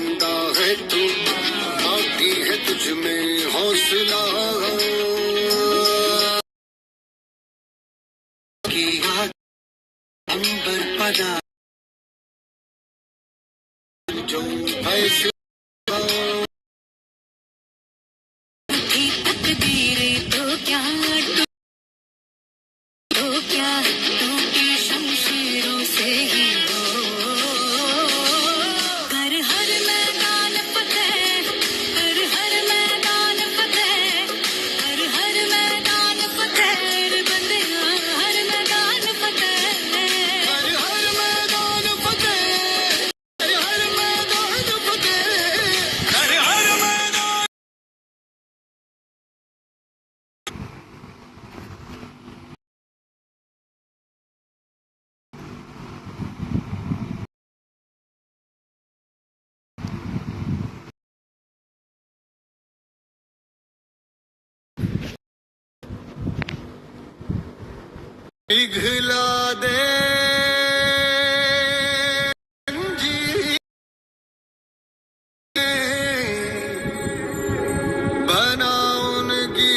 जिंदा है तू, बाकी है तुझ में हौसला की अंबर पदा जो फैसला की तकदीर तो क्या टूटी शमशीरों से ही हो। कर हर मैदान फतेह, कर हर मैदान फतेह, कर हर मैदान फतेह बंदे, हर मैदान फतेह, कर हर मैदान फतेह, कर हर मैदान फतेह, कर हर मैदान। पिघला दे बना उनकी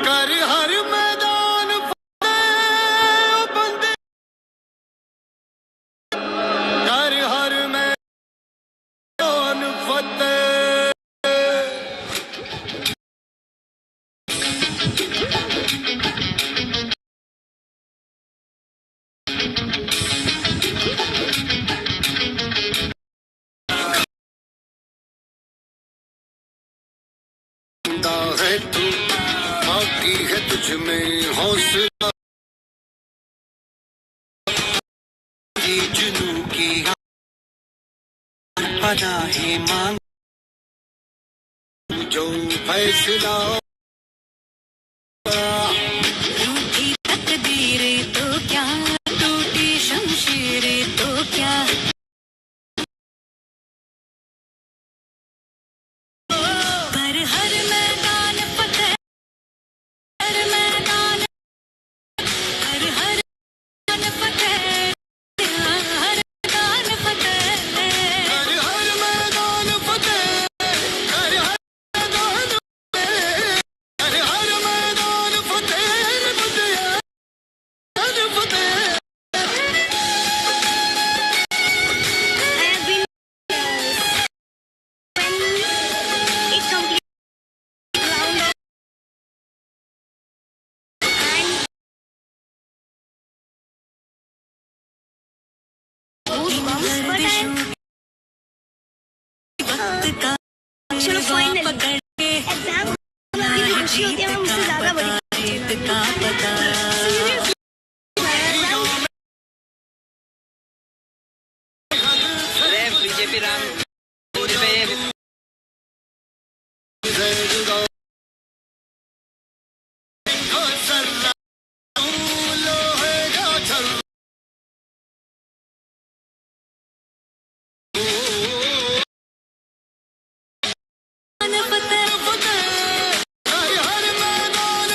कर हर मैदान फतेह बंदे, कर हर मैदान फतेह। जिंदा है तू, बाकी है तुझ में हौसला की जुनू की पदा है मांग जो फैसला टूटी तकदीर तो क्या, टूटी शमशीर तो क्या, कर हर मैदान फतेह, हर मैदान, कर हर मैदान फतेह, हर मैदान फतेह, कर हर मैदान फतेह, कर हर मैदान फतेह, कर हर मैदान फतेह फतेह फतेह। I have been when it completely ground and goosebumps, but चलो फाइनली एग्जाम की जो खुशी होती है वो मुझसे ज्यादा बड़ी Seriously, बीजेपी राम पूरे पे फतेह फतेह, कर हर मैदान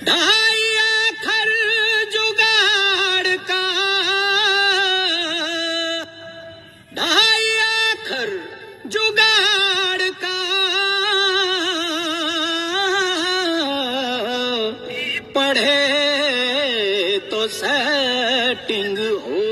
ढाई आखर जुगाड़ का, ढाई आखर जुगाड़ का, पढ़े तो सेटिंग हो।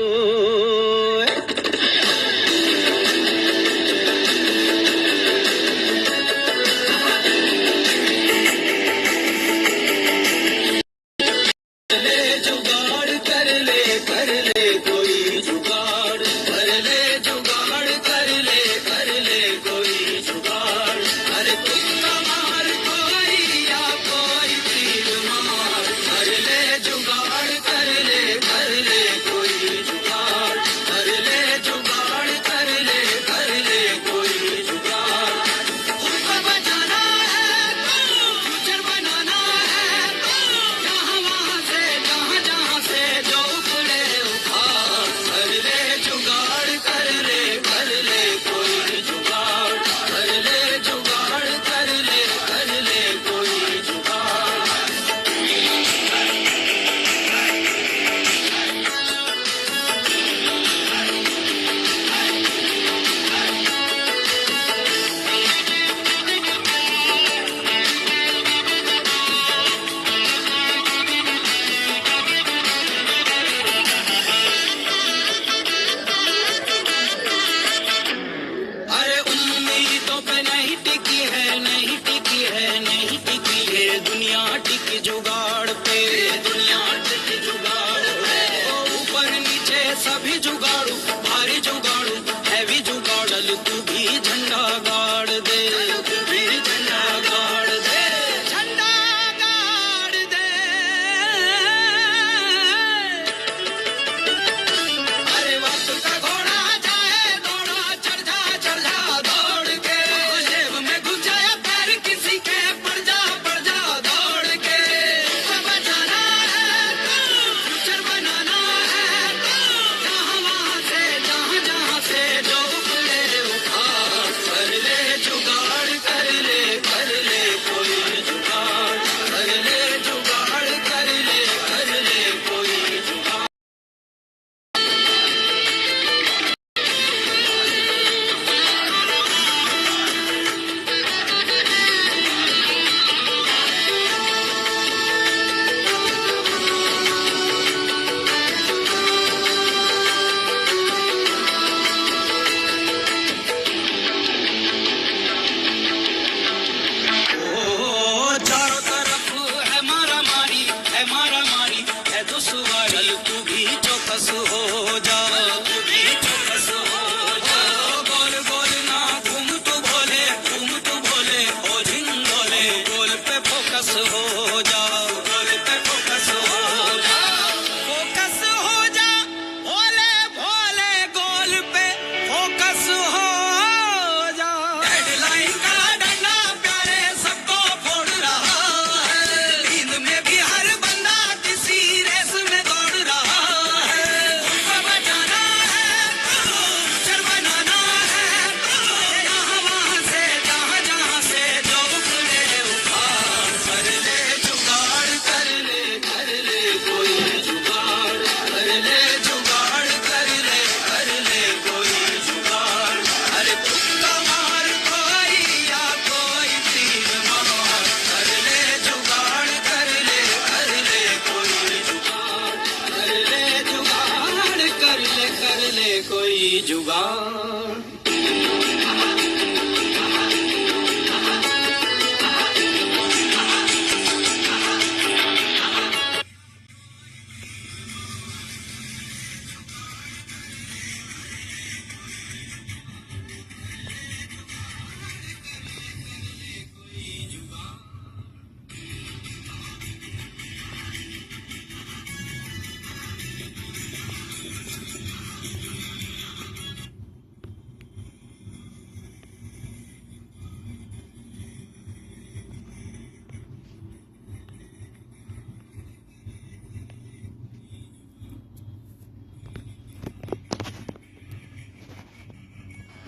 जुगाड़ पे दुनिया टिकी जुगाड़ पे, ऊपर नीचे सभी जुगाड़ू, भारी जुगाड़ू हैवी जुगाड़, तू भी झंडा गाड़ दे, तू भी झंडा गाड़ दे, झंडा गाड़ दे। अरे वक्त का घोड़ा जाए दौड़ा, चढ़ जा दौड़ के, जेब में घुस जाए पैर किसी के, पड़ जा दौड़ के। चल तू भी चौकस हो जा, तू भी चौकस हो जा, गोल गोल ना घूम तू भोले ओ झिंगोले, गोल पे फोकस हो जा, गोल पे फोकस हो जा, फोकस हो जा, भोले भोले गोल पे फोकस हो जा। हेडलाइन का डंडा प्यारे सबको फोड़ रहा है, नींद में भी हर बंदा किसी रेस में दौड़ रहा है, उनको बचाना है पिक्चर बनाना है, यहाँ वहाँ से जहाँ से जो उखड़े उखाड़, कर ले जुगाड़, कर ले कोई जुगाड़, कर ले जुगाड़, कर ले कोई जुगाड़। अरे तुक्का मार कोई या कोई तीर मार, कर ले जुगाड़, कर ले कोई जुगाड़, कर ले जुगाड़, कर ले कोई जुगाड़।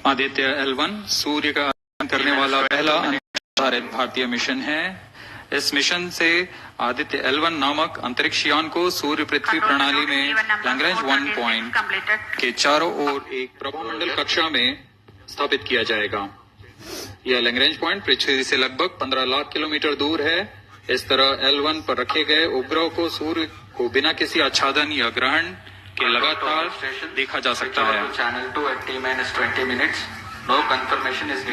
आदित्य L1 सूर्य का अध्ययन करने वाला पहला अंतरिक्ष भारतीय मिशन है। इस मिशन से आदित्य L1 नामक अंतरिक्ष यान को सूर्य पृथ्वी प्रणाली में लैग्रेंज 1 पॉइंट के चारों ओर एक प्रभामंडल कक्षा में स्थापित किया जाएगा। यह लैग्रेंज पॉइंट पृथ्वी से लगभग 15 लाख किलोमीटर दूर है। इस तरह L1 पर रखे गए उपग्रह को सूर्य को बिना किसी आच्छादन या ग्रहण के लगातार देखा जा सकता है।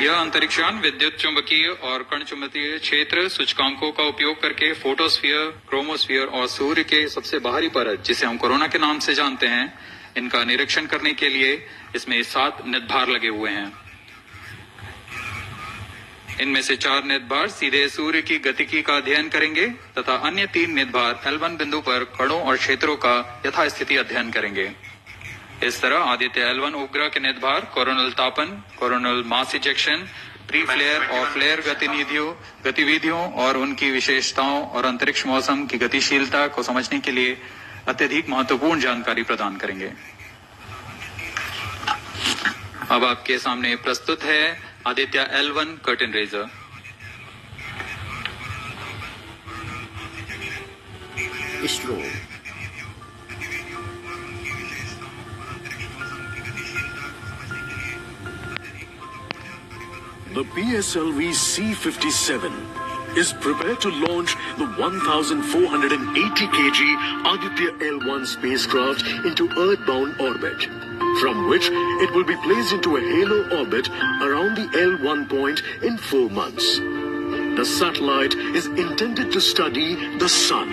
यह अंतरिक्ष यान विद्युत चुंबकीय और कण चुंबकीय क्षेत्र सूचकांकों का उपयोग करके फोटोस्फीयर, क्रोमोस्फीयर और सूर्य के सबसे बाहरी परत, जिसे हम कोरोना के नाम से जानते हैं, इनका निरीक्षण करने के लिए इसमें 7 निदभार लगे हुए हैं। इनमें से 4 निदभार सीधे सूर्य की गतिकी का अध्ययन करेंगे तथा अन्य 3 निदभार L1 बिंदु पर कणों और क्षेत्रों का यथास्थिति अध्ययन करेंगे। इस तरह आदित्य L1 उपग्रह के निदभार कोरोनल तापन, coronal mass ejection, pre flare और फ्लेयर गतिविधियों और उनकी विशेषताओं और अंतरिक्ष मौसम की गतिशीलता को समझने के लिए अत्यधिक महत्वपूर्ण जानकारी प्रदान करेंगे। अब आपके सामने प्रस्तुत है Aditya L1 curtain raiser. The PSLV C-57 is prepared to launch the 1,480 kg Aditya L1 spacecraft into Earth-bound orbit, from which it will be placed into a halo orbit around the L1 point in 4 months. The satellite is intended to study the Sun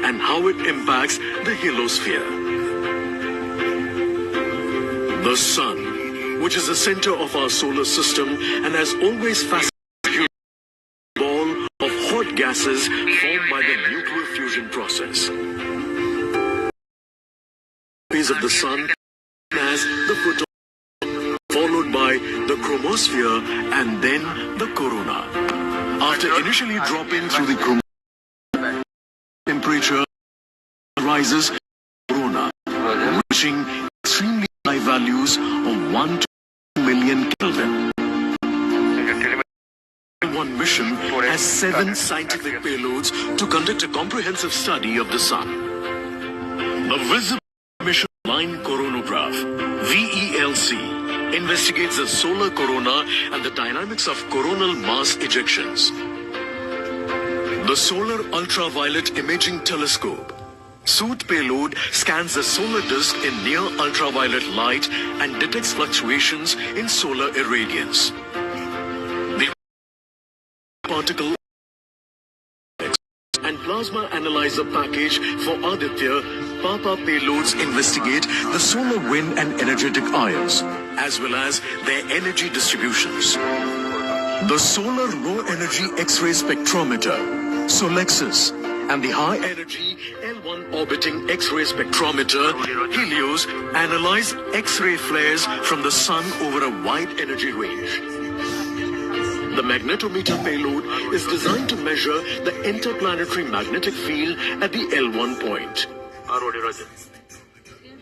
and how it impacts the heliosphere. The Sun, which is the center of our solar system and has always fascinated a ball of hot gases formed by the nuclear fusion process. Phase of the Sun as the photon, followed by the chromosphere and then the corona. After initially dropping through the chromosphere, temperature rises corona, reaching extremely high values of 1 to 2 million Kelvin. One mission has 7 scientific payloads to conduct a comprehensive study of the Sun. The Visible Mission Line Coronagraph, VELC, investigates the solar corona and the dynamics of coronal mass ejections. The Solar Ultraviolet Imaging Telescope, SOOT payload, scans the solar disk in near ultraviolet light and detects fluctuations in solar irradiance. The particle and plasma analyzer package for Aditya Papa payloads investigate the solar wind and energetic ions, as well as their energy distributions. The Solar Low Energy X-ray Spectrometer, SOLEXIS, and the High Energy L1 Orbiting X-ray Spectrometer, Helios, analyze X-ray flares from the Sun over a wide energy range. The magnetometer payload is designed to measure the interplanetary magnetic field at the L1 point.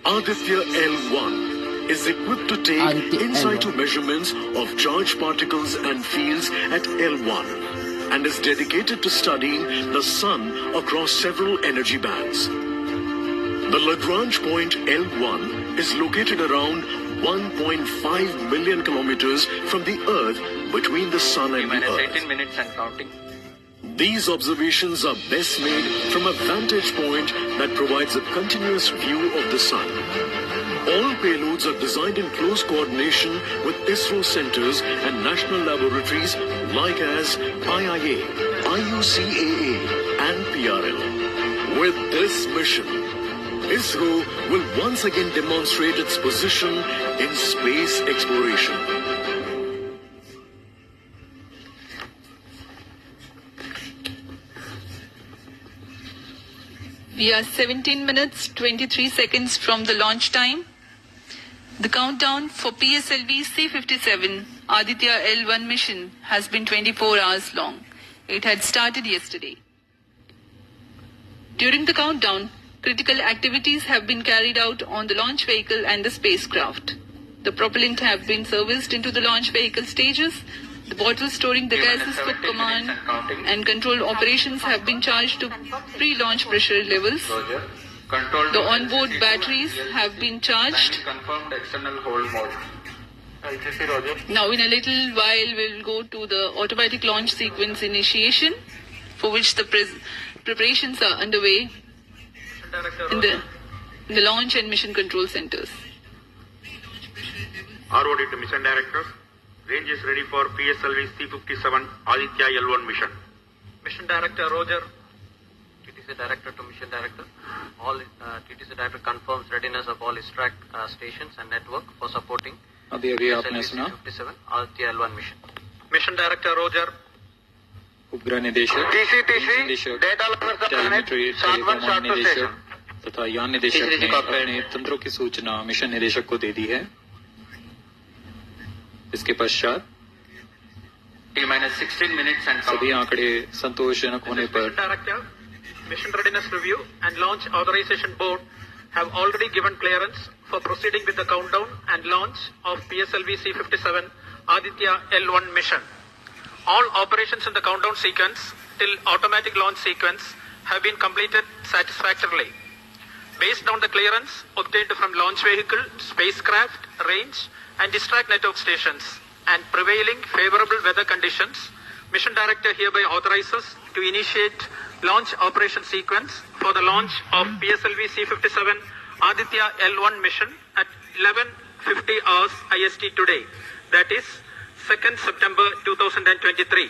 Aditya L1 is equipped to take in situ measurements of charged particles and fields at L1 and is dedicated to studying the Sun across several energy bands. The Lagrange point L1 is located around 1.5 million kilometers from the Earth between the Sun and the Earth. 18 minutes and counting. These observations are best made from a vantage point that provides a continuous view of the Sun. All payloads are designed in close coordination with ISRO centers and national laboratories like as IIA, IUCAA and PRL. With this mission, ISRO will once again demonstrate its position in space exploration. We are 17 minutes 23 seconds from the launch time. The countdown for PSLV C-57 Aditya L1 mission has been 24 hours long. It had started yesterday. During the countdown, critical activities have been carried out on the launch vehicle and the spacecraft. The propellant have been serviced into the launch vehicle stages. The bottles storing the gases for command and control operations have been charged to pre-launch pressure levels. The onboard batteries have been charged. Confirmed external hold mode. Now in a little while we'll go to the automatic launch sequence initiation, for which the preparations are underway in the launch and mission control centers. ROD to Mission Director. Range is ready for PSLV C-57 Aditya L1 mission. Mission Director Roger. TTC Director to Mission Director. All TTC Director confirms readiness of all ISTRAC stations and network for supporting अभी आपने सुना C-57 Aditya L1 mission. Mission Director Roger. उपग्रह निदेशक TC Data telemetry telecom निदेशक तथा यान निदेशक ने अपने तंत्रों की सूचना मिशन निदेशक को दे दी है। इसके पश्चात T-16 minutes and सभी आंकड़े संतोषजनक होने पर Director, Mission Readiness Review and Launch Authorization Board have already given clearance for proceeding with the countdown and launch of PSLV C-57 Aditya L1 mission. All operations in the countdown sequence till automatic launch sequence have been completed satisfactorily. Based on the clearance obtained from launch vehicle, spacecraft, range and distract network stations and prevailing favorable weather conditions, Mission Director hereby authorizes to initiate launch operation sequence for the launch of PSLV C-57 Aditya L1 mission at 11:50 hours IST today, that is 2nd September 2023.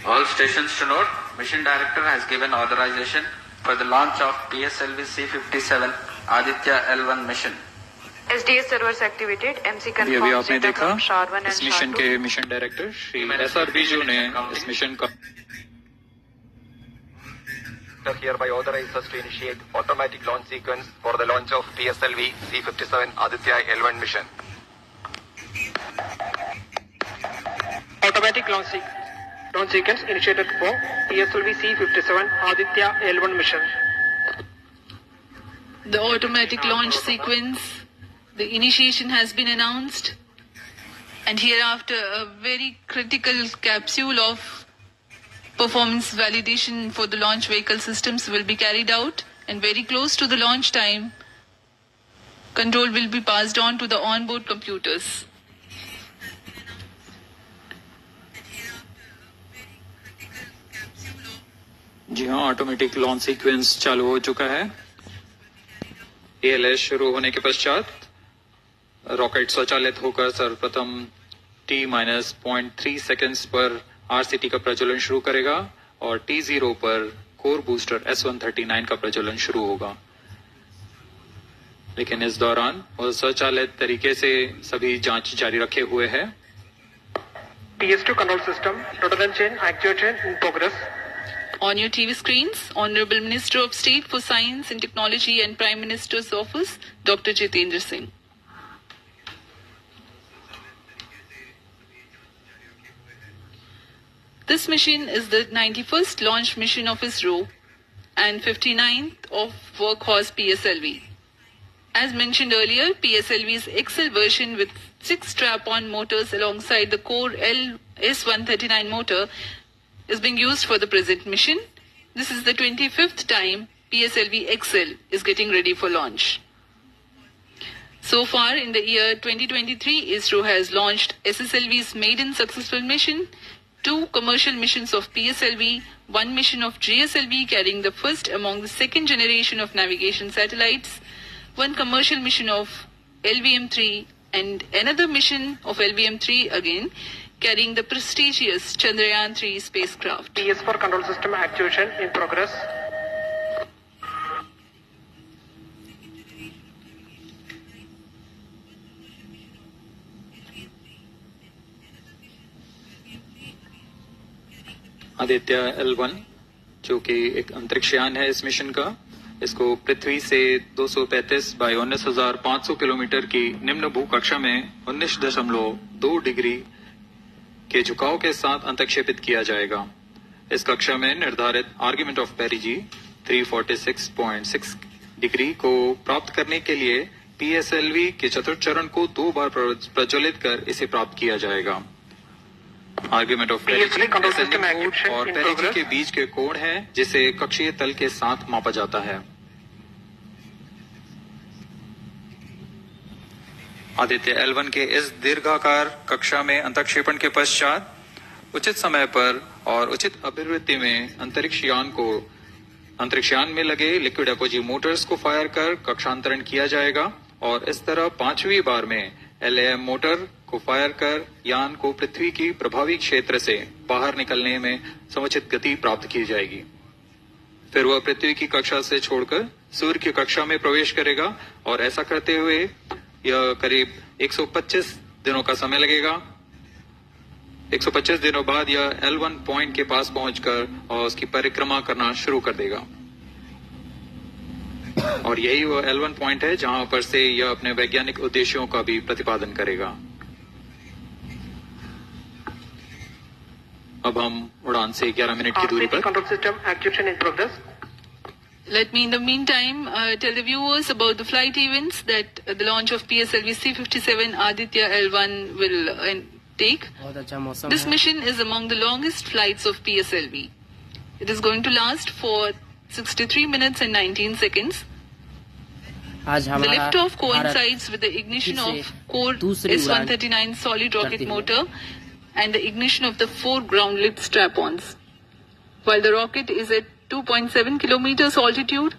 all stations to note, Mission Director has given authorization for the launch of PSLV C-57 Aditya L1 mission. SDS servers activated. MC अभी confirms आपने data देखा from SHAR-1 and इस mission SHAR-2. के mission director Shri SR Biju ने इस mission का Hereby authorizes to initiate automatic launch sequence for the launch of PSLV C-57 Aditya L1 mission. Automatic launch sequence initiated for PSLV C-57 Aditya L1 mission. The automatic launch sequence, the initiation has been announced, and hereafter a very critical capsule of performance validation for the launch vehicle systems will be carried out, and very close to the launch time, control will be passed on to the onboard computers. जी हाँ automatic launch sequence चालू हो चुका है। ALS शुरू होने के पश्चात rocket स्वचालित होकर सर्वप्रथम T-0.3 सेकंड्स पर RCT का प्रज्वलन शुरू करेगा और T0 पर कोर बूस्टर S139 का प्रज्वलन शुरू होगा। लेकिन इस दौरान वो स्वचालित तरीके से सभी जांच जारी रखे हुए है। PS2 control system, rotor chain, actuator in progress. On your TV screens, Honorable Minister of State for Science and Technology and Prime Minister's Office, Dr. Jitendra Singh. This mission is the 91st launch mission of ISRO and 59th of Workhorse PSLV. As mentioned earlier, PSLV's XL version with 6 strap-on motors alongside the core S139 motor is being used for the present mission. This is the 25th time PSLV XL is getting ready for launch. So far in the year 2023, ISRO has launched SSLV's maiden successful mission, 2 commercial missions of PSLV, 1 mission of GSLV carrying the first among the second generation of navigation satellites, 1 commercial mission of LVM-3 and another mission of LVM-3 again, carrying the prestigious Chandrayaan-3 spacecraft. PS4 control system actuation in progress. Aditya L1 जो कि एक अंतरिक्षयान है इस mission का, इसको पृथ्वी से 235 bye 19,500 kilometre की निम्न भूकक्षा में 19.2 डिग्री के झुकाव के साथ अंतक्षेपित किया जाएगा। इस कक्षा में निर्धारित आर्ग्यूमेंट ऑफ पेरिजी 346.6 डिग्री को प्राप्त करने के लिए PSLV के चतुर्थ चरण को 2 बार प्रज्वलित कर इसे प्राप्त किया जाएगा। Argument of PSLV control system code execution और in पेरिजी progress. के बीच के कोण है जिसे कक्षीय तल के साथ मापा जाता है। आदित्य L1 के इस दीर्घाकार कक्षा में अंतक्षेपण के पश्चात उचित समय पर और उचित अभिवृत्ति में अंतरिक्षयान में लगे लिक्विड एपोजी मोटर्स को फायर कर कक्षांतरण किया जाएगा और इस तरह 5वीं बार में LAM मोटर को फायर कर यान को पृथ्वी की प्रभावी क्षेत्र से बाहर निकलने में समुचित गति प्राप्त की जाएगी। फिर वह पृथ्वी की कक्षा से छोड़कर सूर्य की कक्षा में प्रवेश करेगा और ऐसा करते हुए यह करीब 125 दिनों का समय लगेगा। 125 दिनों बाद यह L1 पॉइंट के पास पहुंचकर और उसकी परिक्रमा करना शुरू कर देगा और यही वो L1 पॉइंट है जहां पर से यह अपने वैज्ञानिक उद्देश्यों का भी प्रतिपादन करेगा। अब हम उड़ान से 11 मिनट की दूरी RCP पर control system execution in progress. Let me in the meantime tell the viewers about the flight events that the launch of PSLV C-57 Aditya L1 will take. बहुत अच्छा मौसम This है। mission is among the longest flights of PSLV. It is going to last for 63 minutes and 19 seconds. आज The हमारा liftoff Bharat coincides with the ignition फिर of से core दूसरी उड़ान S-139 solid rocket करती है। motor and the ignition of the 4 ground-lit strap-ons. While the rocket is at 2.7 kilometers altitude,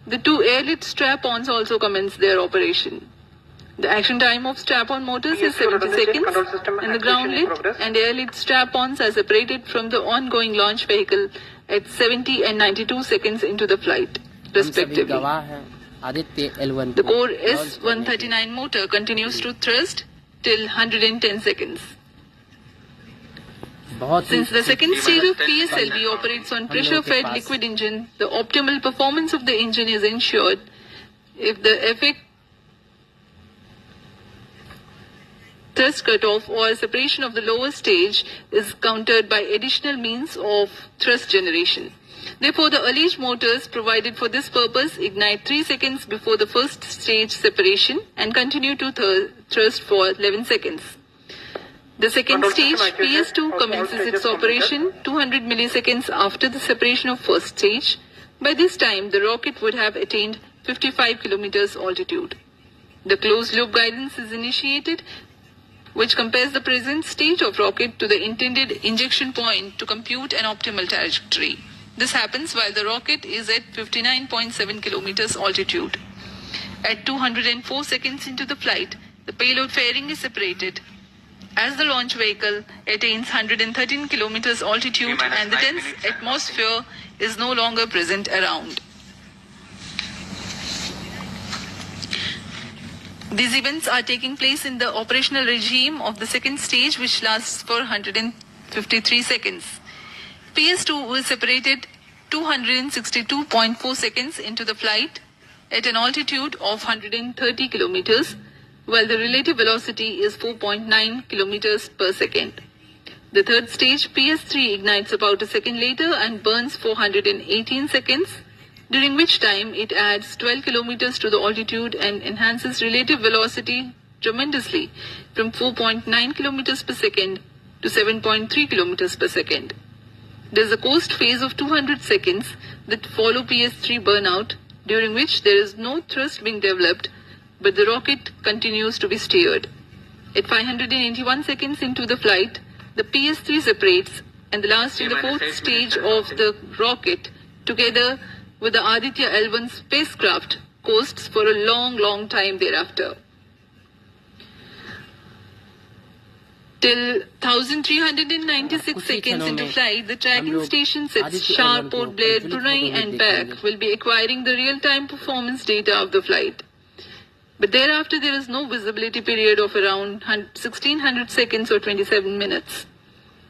the 2 air-lit strap-ons also commence their operation. The action time of strap-on motors is 70 seconds Control system and the execution in ground-lit progress. and air-lit strap-ons are separated from the ongoing launch vehicle at 70 and 92 seconds into the flight, हम सभी respectively. गवाह हैं Aditya L1 The core S-139 motor continues to thrust till 110 seconds. बहुत ही Since the second stage of Even the PSLV operates on pressure-fed liquid engine, the optimal performance of the engine is ensured if the effect thrust cutoff or separation of the lower stage is countered by additional means of thrust generation. Therefore, the alleged motors provided for this purpose ignite 3 seconds before the first stage separation and continue to thrust for 11 seconds. The second Control stage, system activation PS2, of all commences stages its completed. operation 200 milliseconds after the separation of first stage. By this time, the rocket would have attained 55 kilometers altitude. The closed-loop guidance is initiated, which compares the present state of rocket to the intended injection point to compute an optimal trajectory. This happens while the rocket is at 59.7 kilometers altitude. At 204 seconds into the flight, the payload fairing is separated. As the launch vehicle attains 113 kilometers altitude T-minus and the 9 dense minutes and atmosphere is no longer present around. These events are taking place in the operational regime of the second stage, which lasts for 153 seconds. PS2 was separated 262.4 seconds into the flight at an altitude of 130 kilometers, while the relative velocity is 4.9 kilometers per second. The third stage, PS3, ignites about a second later and burns for 118 seconds, during which time it adds 12 kilometers to the altitude and enhances relative velocity tremendously from 4.9 kilometers per second to 7.3 kilometers per second. There is a coast phase of 200 seconds that follow PS3 burnout, during which there is no thrust being developed, but the rocket continues to be steered. At 581 seconds into the flight, the PS3 separates, and the last and the T-minus 8 fourth minutes stage and of 6 the rocket, together with the Aditya L1 spacecraft, coasts for a long, long time thereafter. Till 1396 seconds into flight, the tracking stations at Shah, Port Blair, Brunei and back will be acquiring the real-time performance data of the flight. But thereafter there is no visibility period of around 1600 seconds or 27 minutes.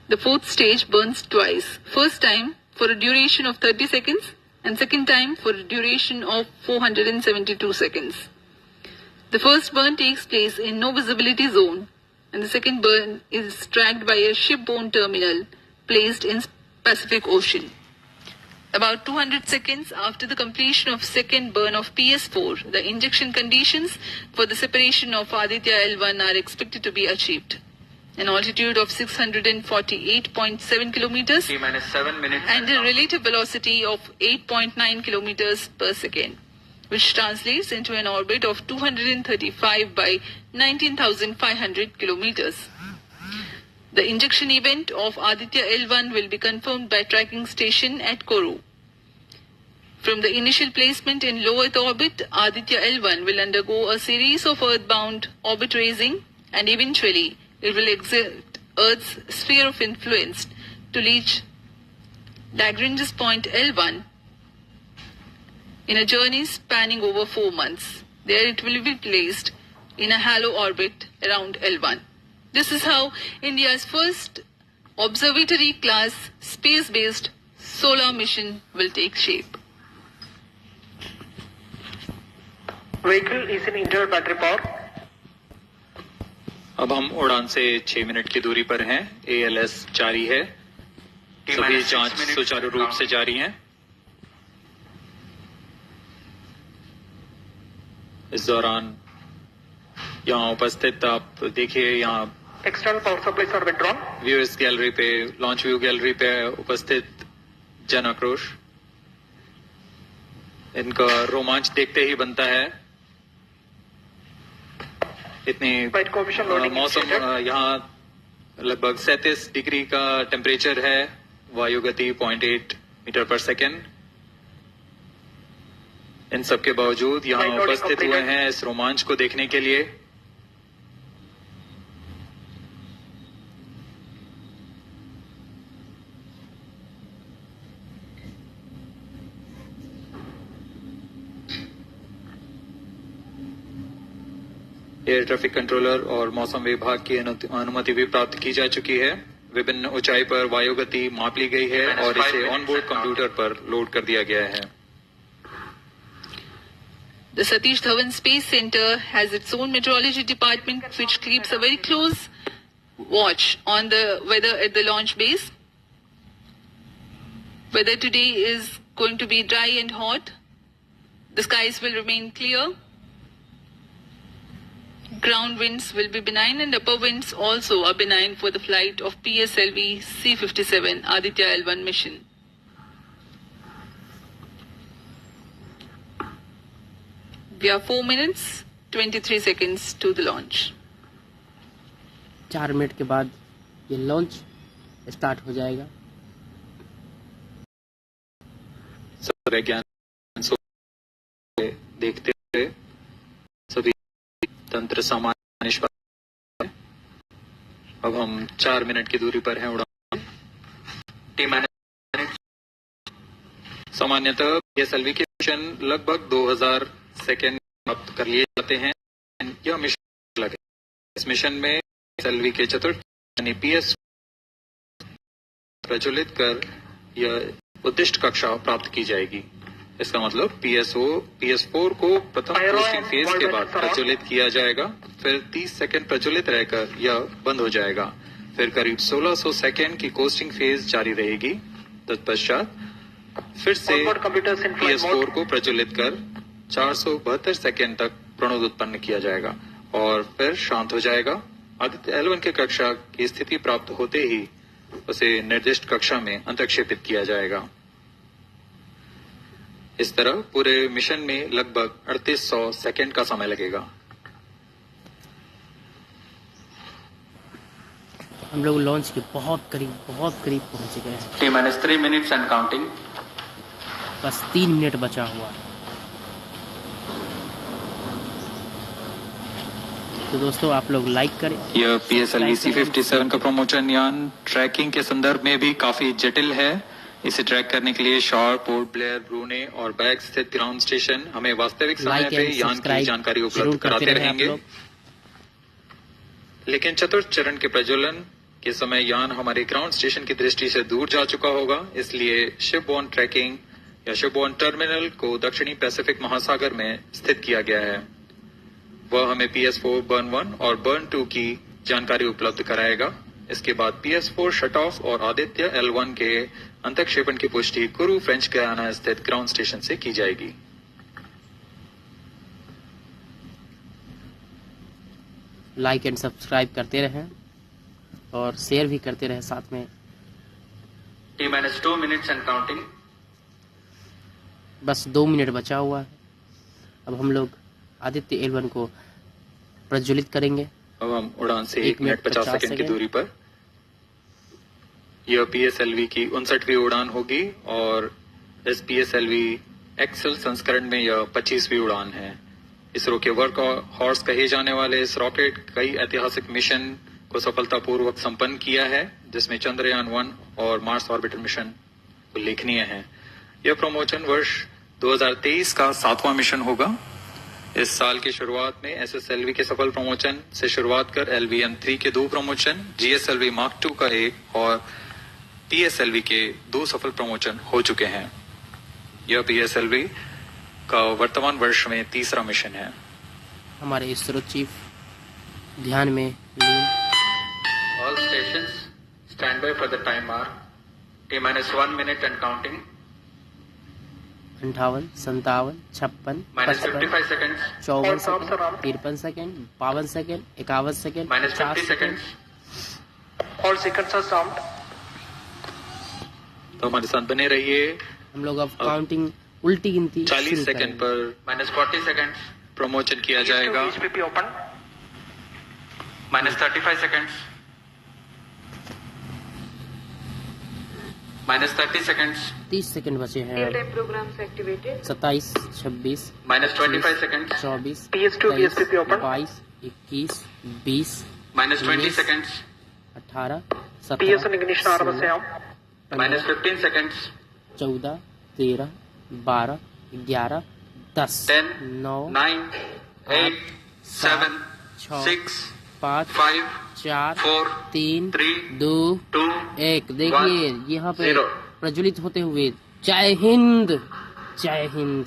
The fourth stage burns twice. First time for a duration of 30 seconds and second time for a duration of 472 seconds. The first burn takes place in no visibility zone, and the second burn is tracked by a shipborne terminal placed in Pacific Ocean. About 200 seconds after the completion of second burn of PS4, the injection conditions for the separation of Aditya L1 are expected to be achieved. an altitude of 648.7 kilometers, T minus 7 minutes and a relative velocity of 8.9 kilometers per second, which translates into an orbit of 235 by 19,500 kilometers. The injection event of Aditya L1 will be confirmed by tracking station at Koru. From the initial placement in low Earth orbit, Aditya L1 will undergo a series of earthbound orbit raising, and eventually it will exit Earth's sphere of influence to reach Lagrange's point L1 in a journey spanning over 4 months. There it will be placed in a halo orbit around L1. This is how India's first observatory class space-based solar mission will take shape. Vehicle is in internal battery power. अब हम उड़ान से 6 minute की दूरी पर हैं। ALS जारी है। सभी जांच सुचारू रूप से जारी है। इस दौरान यहाँ उपस्थित आप देखिए, यहाँ External power supplies are withdrawn. Viewers gallery पे, लॉन्च व्यू गैलरी पे उपस्थित जन आक्रोश, इनका रोमांच देखते ही बनता है। इतनी मौसम यहाँ लगभग 37 डिग्री का टेम्परेचर है, वायु गति 0.8 मीटर पर सेकेंड। इन सब के बावजूद यहाँ उपस्थित हुए हैं इस रोमांच को देखने के लिए। एयर ट्रैफिक कंट्रोलर और मौसम विभाग की अनुमति भी प्राप्त की जा चुकी है। विभिन्न ऊंचाई पर वायु गति माप ली गई है और इसे ऑनबोर्ड कंप्यूटर पर लोड कर दिया गया है। The Satish Dhawan Space Center has its own meteorology department which keeps a very close watch on the weather at the launch base. Weather today is going to be dry and hot. The skies will remain clear. Ground winds will be benign and upper winds also are benign for the flight of PSLV C-57 Aditya L1 mission. We are 4 minutes, 23 seconds to the launch. 4 minute के बाद ये launch start हो जाएगा। वैज्ञानिक देखते हुए सभी तंत्र सामान्य निष्पादन। अब हम 4 मिनट की दूरी पर हैं उड़ान। सामान्यतः PSLV के मिशन लगभग 2000 सेकेंड प्राप्त कर लिए जाते हैं। यह मिशन अलग है। इस मिशन में PSLV के चतुर्थ यानी PS प्रज्वलित कर यह उद्दिष्ट कक्षा प्राप्त की जाएगी। इसका मतलब PS4 को प्रथम कोस्टिंग फेज के बाद प्रज्वलित किया जाएगा, फिर 30 सेकेंड प्रज्वलित रहकर यह बंद हो जाएगा, फिर करीब 1600 सेकेंड की कोस्टिंग फेज जारी रहेगी। तत्पश्चात फिर से PS4 को प्रज्वलित कर 472 सेकेंड तक प्रणोद उत्पन्न किया जाएगा और फिर शांत हो जाएगा। आदित्य L1 के कक्षा की स्थिति प्राप्त होते ही उसे निर्दिष्ट कक्षा में अंतक्षेपित किया जाएगा। इस तरह पूरे मिशन में लगभग 3800 सेकेंड का समय लगेगा। हम लोग लॉन्च के बहुत करीब पहुंच गए हैं। T-3 minutes and counting. बस 3 मिनट बचा हुआ है। तो दोस्तों आप लोग लाइक करें। यह PSLV C-57 का प्रमोशन यान ट्रैकिंग के संदर्भ में भी काफी जटिल है। इसे ट्रैक करने के लिए शॉर, पोर्ट ब्लेयर, ब्रूने और बैग स्थित ग्राउंड स्टेशन हमें वास्तविक समय पे यान की जानकारी उपलब्ध कराते रहेंगे। लेकिन चतुर्थ चरण के प्रज्वलन के समय यान हमारे ग्राउंड स्टेशन की दृष्टि से दूर जा चुका होगा। इसलिए शिपबोर्न ट्रैकिंग या शिपबोर्न टर्मिनल को दक्षिणी पैसिफिक महासागर में स्थित किया गया है। वह हमें PS4 बर्न 1 और बर्न 2 की जानकारी उपलब्ध कराएगा। इसके बाद PS4 शट ऑफ और आदित्य L1 के अंतक्षेपण की पुष्टि कुरु फ्रेंच गयाना स्थित ग्राउंड स्टेशन से की जाएगी। लाइक एंड सब्सक्राइब करते रहें। और शेयर भी करते रहे साथ में। T-2 minutes and counting. बस 2 मिनट बचा हुआ है। अब हम लोग आदित्य L1 को प्रज्वलित करेंगे। अब हम उड़ान से 1 मिनट 50 सेकंड की दूरी पर। यह PSLV की 59वीं उड़ान होगी और इस PSLV एक्सेल संस्करण में यह 25वीं उड़ान है। इसरो के वर्क हॉर्स कहे जाने वाले इस रॉकेट कई ऐतिहासिक मिशन को सफलतापूर्वक संपन्न किया है, जिसमें चंद्रयान 1 और मार्स ऑर्बिटर मिशन उल्लेखनीय है। यह प्रमोशन वर्ष 2023 का 7वां मिशन होगा। इस साल की शुरुआत में SSLV के सफल प्रमोशन से शुरुआत कर LVM-3 के 2 प्रमोशन, GSLV Mark II का 1 और PSLV के 2 सफल प्रमोशन हो चुके हैं। यह PSLV का वर्तमान वर्ष में 3रा मिशन है। हमारे इसरो चीफ ध्यान में लीन। All stations stand by for the time mark. T-1 minute and counting. 58, 57, 56, Minus 55, 55 seconds. 54 second, 53 second, 52 second, 51 second, Minus 50 50 seconds. All seconds are stopped. तो हमारे साथ बने रहिए। हम लोग अब काउंटिंग उल्टी गिनती 40 सेकंड पर Minus 40 seconds. प्रमोशन किया जाएगा। HPP open. Minus 35 seconds. Minus 30 seconds. 30 second बचे हैं। Real-time programs activated. 27, 26, Minus 25 seconds. 24, PS2 23, PSPP open. 22, 21, 20, Minus 20 19, seconds. 18, PS 17, ignition आरंभ से हम. Minus 15 seconds. 14, 13, 12, 11, 10, 10, 9, 9, 8, 7, 6, 5, 5, 4, 4, 3, 3, 2, 2, 1। देखिए यहाँ पे 0. प्रज्वलित होते हुए जय हिंद, जय हिंद,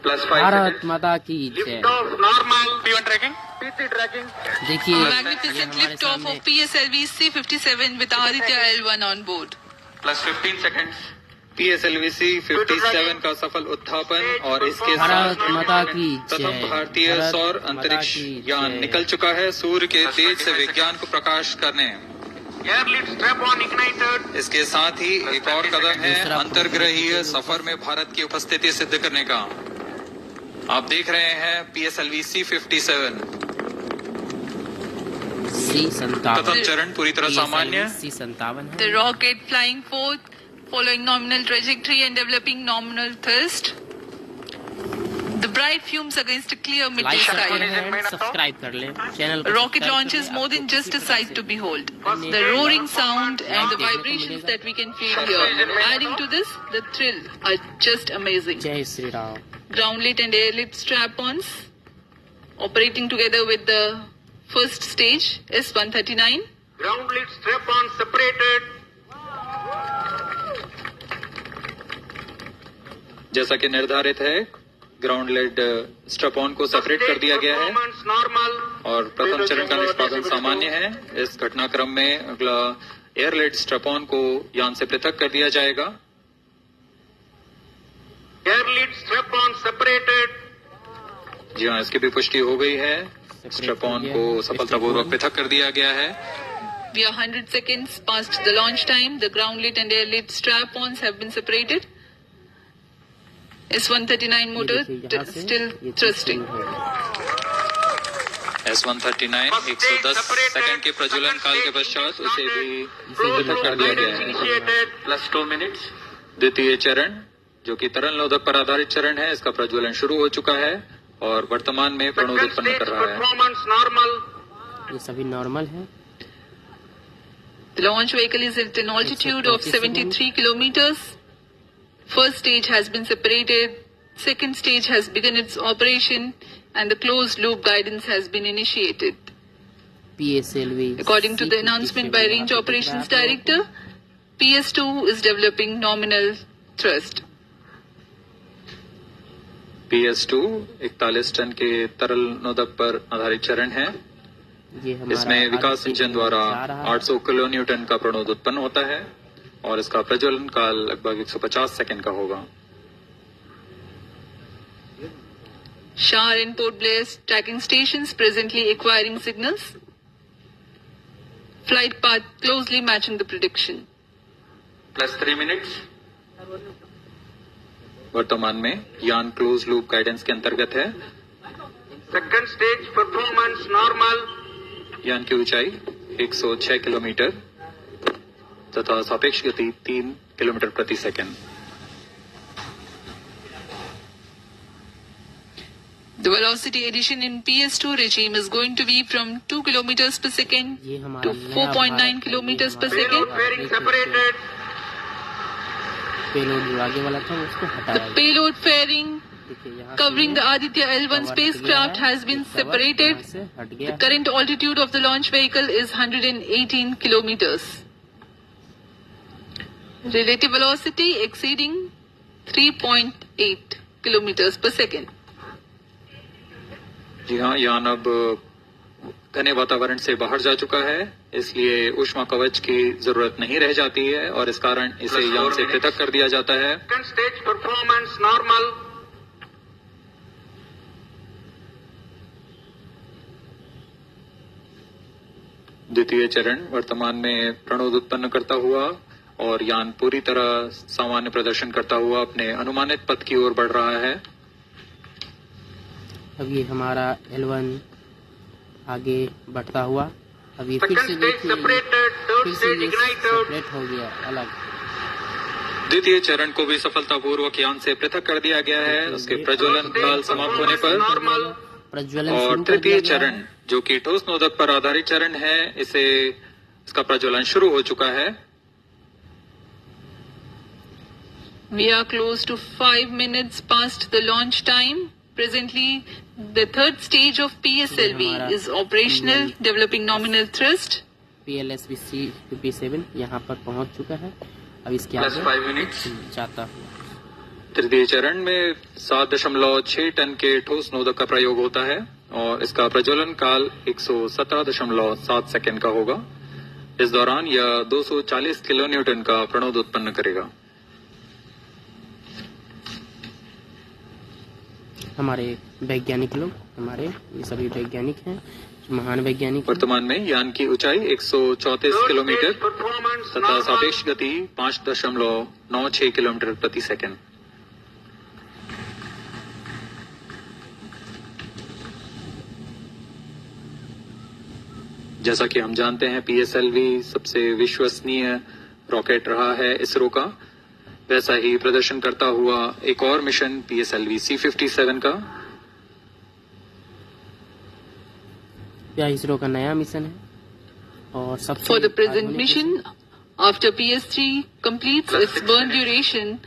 Plus 5 भारत seconds. माता की जय। Lift off normal. P1 tracking. PC tracking. देखिए ये Magnificent हमारे lift off सामने of PSLV C-57 with Aditya L1 on board. Plus 15 seconds. PSLV C-57 का सफल उत्थापन और इसके भारत साथ माता की प्रथम जय। भारतीय भारत सौर माता अंतरिक्ष की यान जय। निकल चुका है सूर्य के तेज से विज्ञान को प्रकाश करने। Air lead strap on ignited. इसके साथ ही एक और कदम है दूसरा अंतर्ग्रहीय सफर में भारत की उपस्थिति सिद्ध करने का। आप देख रहे हैं PSLV C-57 C-57 प्रथम चरण पूरी तरह सामान्य। C-57 है। The rocket flying forth, following nominal trajectory and developing nominal thrust. The bright fumes against a clear midday like sky. करें, सब्सक्राइब कर लें चैनल को। Rocket सब्सक्राइब launch कर is लें, more आपको than just a किसी sight तरह to से behold. अन्य The roaring sound and the देखने को vibrations मिलेगा। that we can feel here, adding to this, the thrill are just amazing. जय Shri Ram. Ground lit and air lit strap-ons operating together with the first stage S-139. Ground lead strap on separated. जैसा कि निर्धारित है ground lead स्ट्रप on को separate कर दिया गया है Performance normal. और प्रथम चरण का निष्पादन सामान्य है। इस घटनाक्रम में अगला एयर लेड स्ट्रप ऑन को यान से पृथक कर दिया जाएगा। Air lead strap on separated. जी हाँ, इसकी भी पुष्टि हो गई है। स्ट्रप ऑन को सफलतापूर्वक पृथक कर दिया गया है। We are 100 seconds past the launch time. The ground lit and air lit strap-ons have been separated. S-139 motor still thrusting. S-139 110 second के प्रज्वलन काल के पश्चात उसे भी पृथक कर दिया गया है। Initiated. Plus 2 minutes. द्वितीय चरण जो कि तरल नोदक पर आधारित चरण है, इसका प्रज्वलन शुरू हो चुका है और वर्तमान में प्रणोद Second उत्पन्न stage कर रहा है। performance normal. ये सभी नॉर्मल है। The launch vehicle is at an altitude of 73 kilometers. First stage has been separated. Second stage has begun its operation and the closed loop guidance has been initiated. PSLV According to the announcement by Range Operations Director, PS2 is developing nominal thrust. PS2 41 ton के तरल नोदक पर आधारित चरण है। ये हमारा इसमें विकास engine द्वारा जा रहा है। 800 किलो न्यूटन का प्रणोद उत्पन्न होता है और इसका प्रज्वलन काल लगभग 150 सेकंड का होगा। Shar and Port Blair tracking stations presently acquiring signals. flight path closely matching the prediction. Plus 3 minutes. वर्तमान में यान क्लोज लूप गाइडेंस के अंतर्गत है। Second stage performance normal. यान की ऊंचाई 106 किलोमीटर तथा सापेक्ष गति 3 किलोमीटर प्रति second. The velocity addition in PS2 regime is going to be from 2 kilometers per second ये हमारा to नया 4.9 भारत kilometers per ये Payload second. fairing separated. Payload जो आगे वाला था उसको The हटाया गया। payload fairing देखिए यहाँ covering से the Aditya L1 cover हट spacecraft गया है, has been ये cover separated. यहाँ से हट गया The है। current altitude of the launch vehicle is 118 kilometers. Relative velocity exceeding 3.8 kilometers per second. जी हाँ, यान अब घने वातावरण से बाहर जा चुका है, इसलिए ऊष्मा कवच की जरूरत नहीं रह जाती है और इस कारण इसे Plus यान 4 से minutes. पृथक कर दिया जाता है। Second stage performance normal. द्वितीय चरण वर्तमान में प्रणोद उत्पन्न करता हुआ और यान पूरी तरह सामान्य प्रदर्शन करता हुआ अपने अनुमानित पथ की ओर बढ़ रहा है। अब ये हमारा L1 आगे बढ़ता हुआ, अब ये फिर Second से stage देखिए separated. Third फिर से stage ये ignited. सेपरेट हो गया अलग। द्वितीय चरण को भी सफलतापूर्वक यान से पृथक कर दिया गया है उसके प्रज्वलन काल समाप्त होने पर। Normal. प्रज्वलन और शुरू कर तृतीय दिया गया चरण है। जो कि ठोस नोदक पर आधारित चरण है, इसका प्रज्वलन शुरू हो चुका है। We are close to 5 minutes past the launch time. Presently, the third stage of PSLV is operational, developing nominal thrust. PLSV C57 यहाँ पर पहुँच चुका है। अब इसके Plus आगे 5 minutes. जाता हुआ तृतीय चरण में 7.6 टन के ठोस नोदक का प्रयोग होता है और इसका प्रज्वलन काल 117.7 सेकंड का होगा। इस दौरान यह 240 किलो न्यूटन का प्रणोद उत्पन्न करेगा। हमारे वैज्ञानिक लोग, हमारे ये सभी वैज्ञानिक हैं, महान वैज्ञानिक हैं। वर्तमान में यान की ऊंचाई 134 Third किलोमीटर stage performance तथा normal. सापेक्ष गति 5.96 किलोमीटर प्रति सेकंड। जैसा कि हम जानते हैं, पीएसएलवी सबसे विश्वसनीय रॉकेट रहा है इसरो का, वैसा ही प्रदर्शन करता हुआ एक और मिशन पीएसएलवी C57 का। यह इसरो का नया मिशन है और सबसे For the present आधुनिक mission, after PS3 completes its burn duration,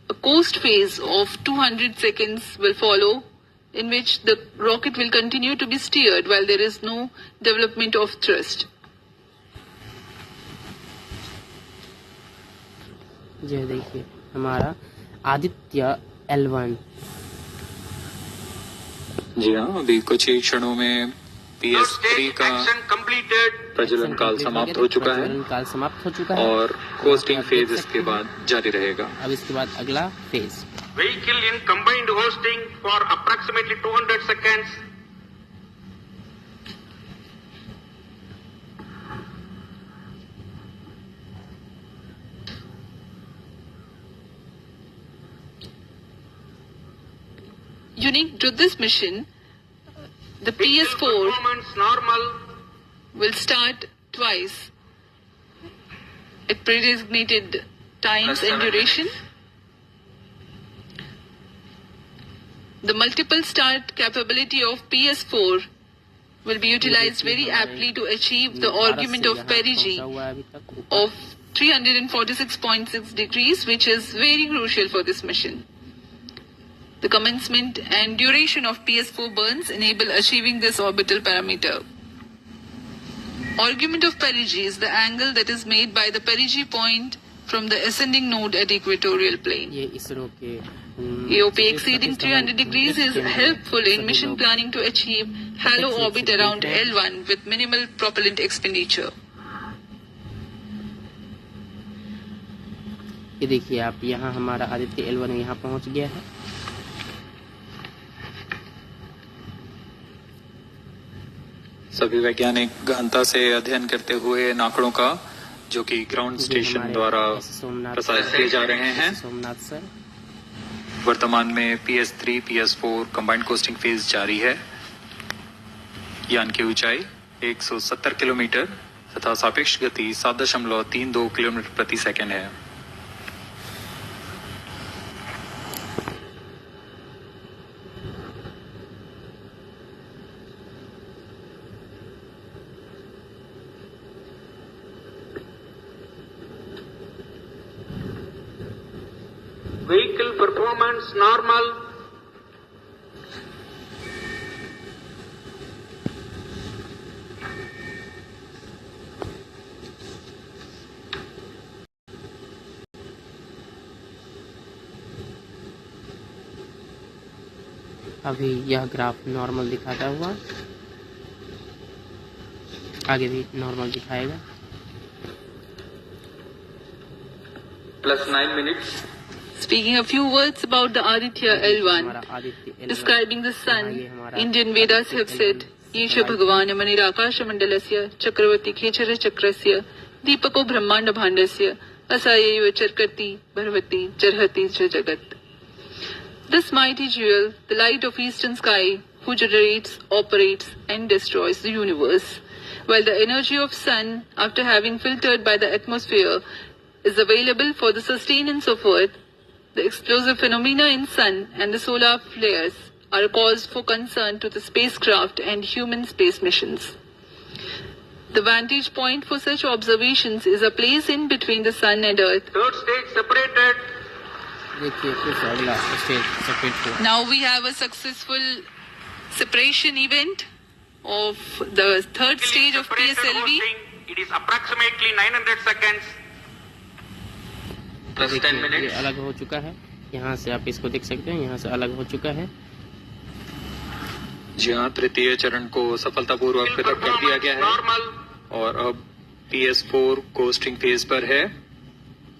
a coast phase of 200 seconds will follow, in which the rocket will continue to be steered while there is no development of thrust. ये देखिए हमारा Aditya L1 जी हाँ, अभी कुछ ही क्षणों में Third PS3 stage का action completed. प्रज्वलन काल समाप्त हो चुका है प्रज्वलन काल समाप्त हो चुका है और कोस्टिंग आप देख फेज सकते इसके हैं। बाद जारी रहेगा। अब इसके बाद अगला phase. Vehicle in combined hosting for approximately 200 seconds. Unique to this mission, the Vehicle PS4 performance normal. will start twice at predesignated times and duration. The multiple start capability of PS4 will be utilized very aptly to achieve the argument of perigee of 346.6 degrees, which is very crucial for this mission. The commencement and duration of PS4 burns enable achieving this orbital parameter. Argument of perigee is the angle that is made by the perigee point from the ascending node at equatorial plane. ये इसरो के AOP exceeding 300 degrees is helpful in mission planning to achieve halo orbit around L1 with minimal propellant expenditure. ये देखिए आप, यहाँ हमारा Aditya L1 यहाँ पहुँच गया है। सभी वैज्ञानिक गहनता से अध्ययन करते हुए इन आंकड़ों का जो कि ग्राउंड स्टेशन द्वारा प्रसारित किए जा रहे हैं। सोमनाथ सर, वर्तमान में PS3 PS4 combined costing phase जारी है। यान की ऊंचाई 170 किलोमीटर तथा सापेक्ष गति 7.32 किलोमीटर प्रति सेकंड है। Vehicle performance normal. अभी यह ग्राफ नॉर्मल दिखाता हुआ आगे भी नॉर्मल दिखाएगा। +9 minutes. Speaking a few words about the Aditya L1, हमारा Aditya L1 describing the sun, ये हमारा Indian Vedas have said, Isha Bhagavan Manirakash Mandalasya Chakravarti Khechara Chakrasya Deepako Brahmanda Bhandasya Asayeva Charkati Bharvati Charhati Jagat. This mighty jewel, the light of eastern sky, who generates, operates and destroys the universe, while the energy of sun, after having filtered by the atmosphere, is available for the sustenance of earth. The explosive phenomena in sun and the solar flares are a cause for concern to the spacecraft and human space missions. The vantage point for such observations is a place in between the sun and earth. Third stage separated. देखिए फिर से अगला stage separate हुआ। Now we have a successful separation event of the third stage of Separated PSLV. hosting. It is approximately 900 seconds. +10 देखिए ये minutes. अलग हो चुका है। यहाँ से आप इसको देख सकते हैं, यहाँ से अलग हो चुका है। जी हाँ, तृतीय चरण को सफलतापूर्वक पृथक कर दिया गया है Normal. और अब PS4 कोस्टिंग फेज पर है।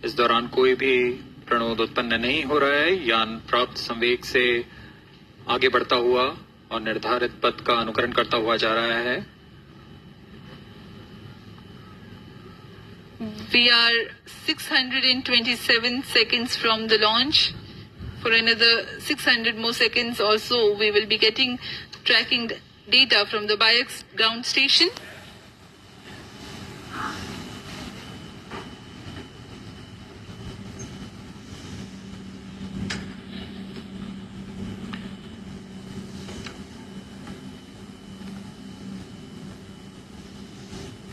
इस दौरान कोई भी प्रणोद उत्पन्न नहीं हो रहा है। यान प्राप्त संवेग से आगे बढ़ता हुआ और निर्धारित पथ का अनुकरण करता हुआ जा रहा है। We are 627 seconds from the launch. For another 600 more seconds also, we will be getting tracking data from the BIAX ground station.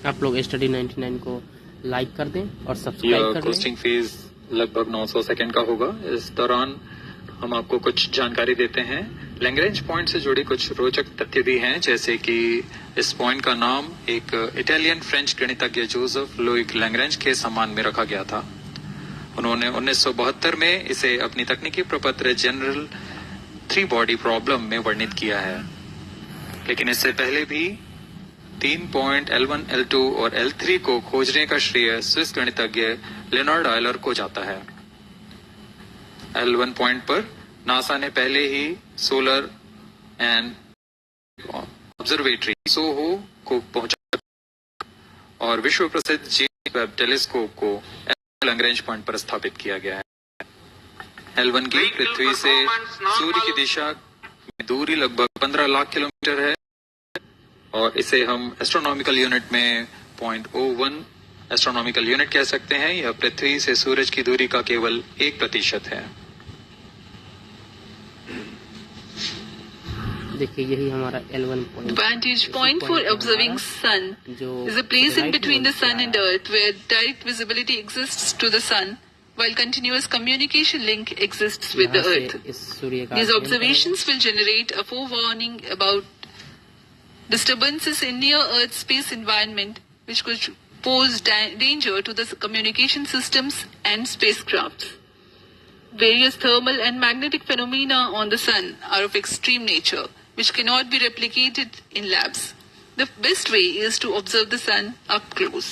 आप लोग स्टडी 99 को लाइक कर दें और सब्सक्राइब यह कर दें। कोस्टिंग फेज लगभग 900 सेकंड का होगा। इस दौरान हम आपको कुछ जानकारी देते हैं। लैंग्रेंज पॉइंट से जुड़ी कुछ रोचक तथ्य भी हैं, जैसे कि इस पॉइंट का नाम एक इटालियन फ्रेंच गणितज्ञ जोसेफ लुइग लैंग्रेंज के सम्मान में रखा गया था। उन्होंने 1972 में इसे अपनी तकनीकी प्रपत्र जनरल 3 बॉडी प्रॉब्लम में वर्णित किया है, लेकिन इससे पहले भी 3 पॉइंट L1, L2 और L3 को खोजने का श्रेय स्विस गणितज्ञ लेनार्ड आयलर को जाता है। L1 पॉइंट पर नासा ने पहले ही सोलर एंड ऑब्जर्वेटरी सोहो को पहुंचा और विश्व प्रसिद्ध जेम्स वेब टेलीस्कोप को लैंग्रेंज पॉइंट पर स्थापित किया गया है। L1 की पृथ्वी से सूर्य की दिशा में दूरी लगभग 15 लाख किलोमीटर है और इसे हम एस्ट्रोनॉमिकल यूनिट में 0.01 एस्ट्रोनॉमिकल यूनिट कह सकते हैं। यह पृथ्वी से सूरज की दूरी का केवल 1% है। देखिए यही हमारा L1 point. Vantage point for observing sun is a place in between the sun and earth where direct visibility exists to the sun while continuous communication link exists with the earth. These observations will generate a forewarning about disturbances in near Earth space environment which could pose danger to the communication systems and spacecrafts. Various thermal and magnetic phenomena on the sun are of extreme nature which cannot be replicated in labs. The best way is to observe the sun up close.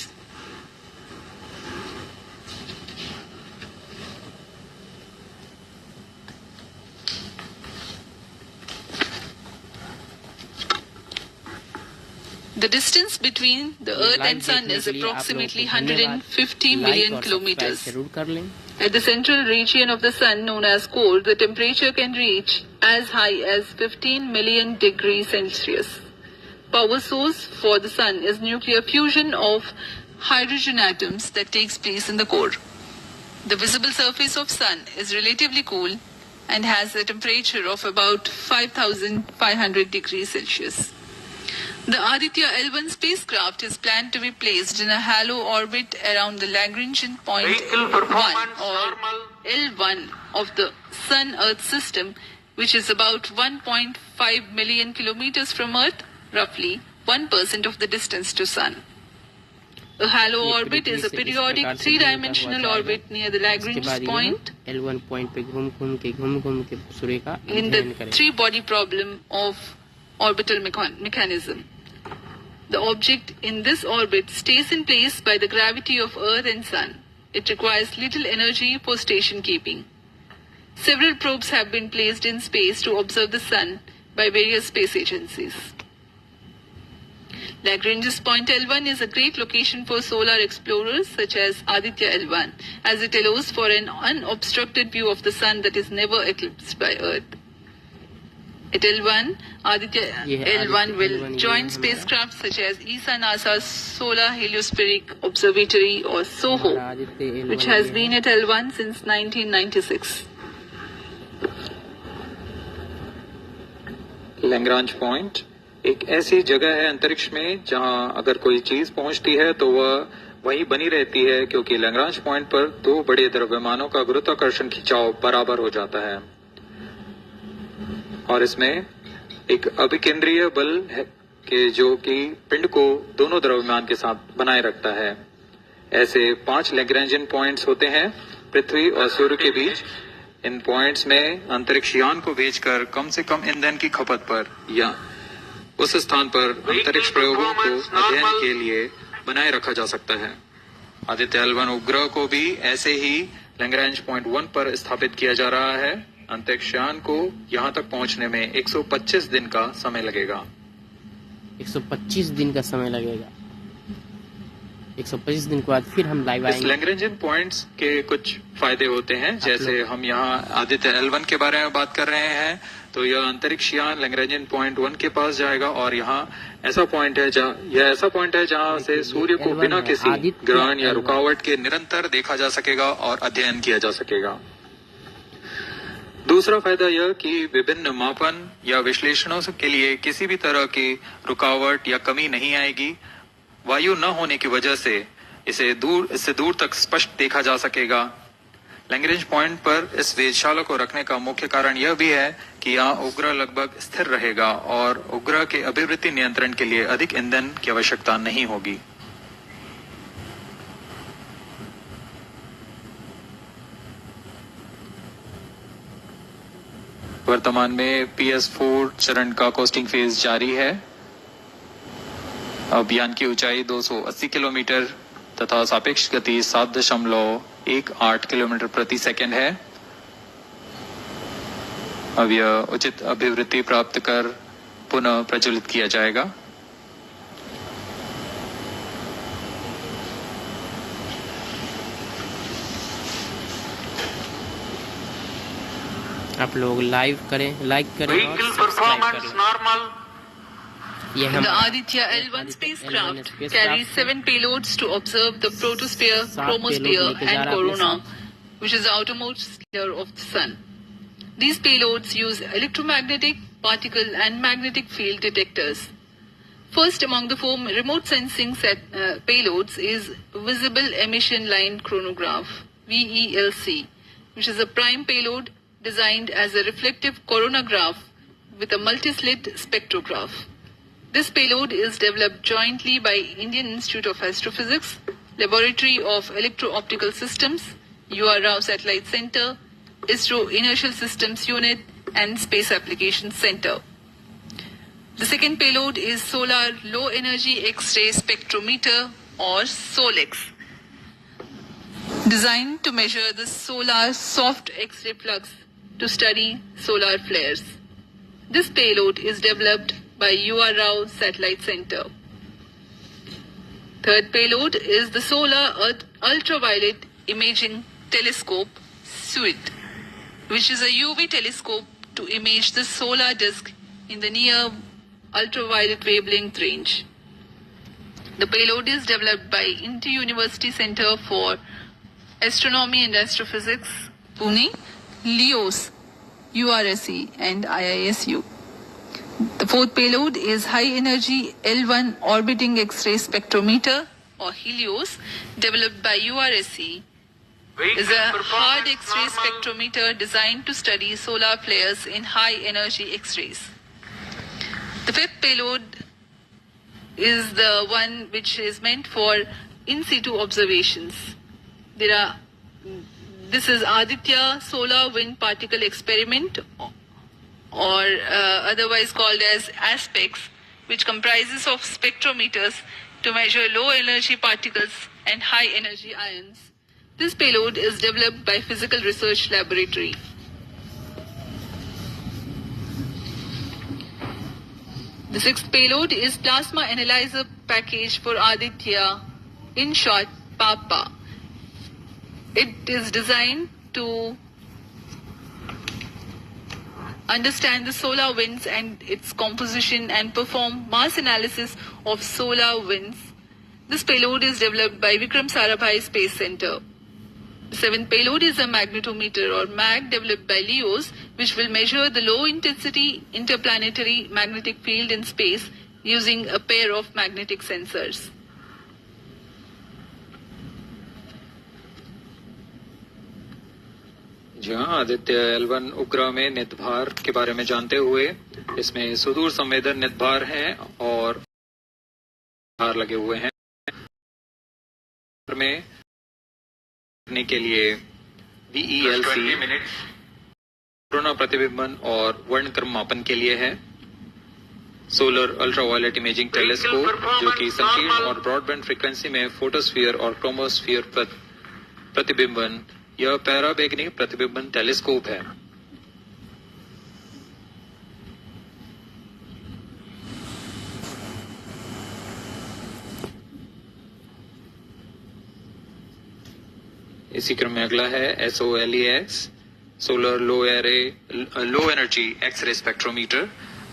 The distance between the Earth and Sun is approximately 150 million kilometers. At the central region of the Sun, known as core, the temperature can reach as high as 15 million degrees Celsius. Power source for the Sun is nuclear fusion of hydrogen atoms that takes place in the core. The visible surface of Sun is relatively cool and has a temperature of about 5,500 degrees Celsius. The Aditya L1 spacecraft is planned to be placed in a halo orbit around the Lagrangian point Vehicle 1 performance or normal. L1 of the Sun-Earth system, which is about 1.5 million kilometers from Earth, roughly 1% of the distance to Sun. A halo orbit is a periodic three-dimensional orbit near the Lagrange point L1 point पे घूम के सूर्य का in the three-body problem of orbital mechanism. The object in this orbit stays in place by the gravity of Earth and Sun. It requires little energy for station keeping. Several probes have been placed in space to observe the Sun by various space agencies. Lagrange's point L1 is a great location for solar explorers such as Aditya L1, as it allows for an unobstructed view of the Sun that is never eclipsed by Earth. At L1, Aditya L1 will join spacecraft such as ESA NASA's Solar Heliospheric Observatory or SOHO, which has been at L1 since 1996. Lagrange point एक ऐसी जगह है अंतरिक्ष में जहां अगर कोई चीज पहुंचती है तो वह वहीं बनी रहती है, क्योंकि लैग्रांज पॉइंट पर दो बड़े द्रव्यमानों का गुरुत्वाकर्षण खिंचाव बराबर हो जाता है और इसमें एक अभिकेंद्रीय बल है कि जो कि पिंड को दोनों द्रव्यमान के साथ बनाए रखता है। ऐसे 5 लैग्रेंजियन पॉइंट्स होते हैं पृथ्वी और सूर्य के बीच। इन पॉइंट्स में अंतरिक्ष यान को भेजकर कम से कम ईंधन की खपत पर या उस स्थान पर अंतरिक्ष प्रयोगों को अध्ययन के लिए बनाए रखा जा सकता है। आदित्य L1 उपग्रह को भी ऐसे ही लैग्रेंज पॉइंट 1 पर स्थापित किया जा रहा है। अंतरिक्ष यान को यहां तक पहुंचने में 125 दिन का समय लगेगा। 125 दिन का समय लगेगा। 125 दिन के बाद फिर हम लाइव आएंगे। इस लैग्रेंजियन पॉइंट्स के कुछ फायदे होते हैं, जैसे हम यहाँ आदित्य L1 के बारे में बात कर रहे हैं तो यह अंतरिक्ष यान लैग्रेंजियन पॉइंट 1 के पास जाएगा और यहाँ ऐसा पॉइंट है जहाँ से सूर्य को बिना किसी ग्रहण या रुकावट के निरंतर देखा जा सकेगा और अध्ययन किया जा सकेगा। दूसरा फायदा यह कि विभिन्न मापन या विश्लेषणों के लिए किसी भी तरह की रुकावट या कमी नहीं आएगी। वायु न होने की वजह से इससे दूर तक स्पष्ट देखा जा सकेगा। लैग्रेंज पॉइंट पर इस वेधशाला को रखने का मुख्य कारण यह भी है कि यहाँ उपग्रह लगभग स्थिर रहेगा और उपग्रह के अभिवृद्धि नियंत्रण के लिए अधिक ईंधन की आवश्यकता नहीं होगी। वर्तमान में PS4 चरण का कोस्टिंग फेज जारी है। अब यान की ऊंचाई 280 किलोमीटर तथा सापेक्ष गति 7.18 किलोमीटर प्रति सेकंड है। अब यह उचित अभिवृद्धि प्राप्त कर पुनः प्रज्वलित किया जाएगा। आप लोग लाइक करें और सब्सक्राइब करें। The Aditya L1 spacecraft carries 7 payloads to observe the protosphere, chromosphere and corona, which is the outermost layer of the Sun. These payloads use electromagnetic, particle and magnetic field detectors. First among the 4 remote sensing payloads is Visible Emission Line Chronograph, VELC, which is a prime payload designed as a reflective coronagraph with a multi-slit spectrograph. This payload is developed jointly by Indian Institute of Astrophysics, Laboratory of Electro-Optical Systems, UR Rao Satellite Center, ISRO Inertial Systems Unit, and Space Applications Center. The second payload is Solar Low Energy X-ray Spectrometer or SOLEX, designed to measure the solar soft X-ray flux to study solar flares. This payload is developed by UR Rao Satellite Center. Third payload is the Solar Ultraviolet Imaging Telescope suite, which is a UV telescope to image the solar disk in the near ultraviolet wavelength range. The payload is developed by Inter-University Center for Astronomy and Astrophysics, Pune, LEOS, URSE and IISU. The fourth payload is High Energy L1 Orbiting X-ray Spectrometer or HELIOS, developed by URSE. Is a hard X-ray spectrometer designed to study solar flares in high energy X-rays. The fifth payload is the one which is meant for in situ observations. This is Aditya Solar Wind Particle Experiment, or otherwise called as ASPECS, which comprises of spectrometers to measure low energy particles and high energy ions. This payload is developed by Physical Research Laboratory. The sixth payload is Plasma Analyzer Package for Aditya, in short, PAPA. It is designed to understand the solar winds and its composition and perform mass analysis of solar winds. This payload is developed by Vikram Sarabhai Space Center. The seventh payload is a magnetometer or MAG developed by LEOS, which will measure the low intensity interplanetary magnetic field in space using a pair of magnetic sensors. जी हाँ, Aditya L1 उपग्रह में नितभार के बारे में जानते हुए इसमें सुदूर संवेदन नितभार हैं और भार लगे हुए हैं में करने के लिए VELC कोरोना प्रतिबिंबन और वर्णक्रम मापन के लिए है। सोलर अल्ट्रावायलेट इमेजिंग टेलीस्कोप जो कि संकीर्ण और ब्रॉडबैंड फ्रीक्वेंसी में फोटोस्फीयर और क्रोमोस्फीयर प्रतिबिंबन, यह पैराबैग्निक प्रतिबिंबन टेलीस्कोप है। इसी क्रम में अगला है SOLEX, solar low energy X ray spectrometer,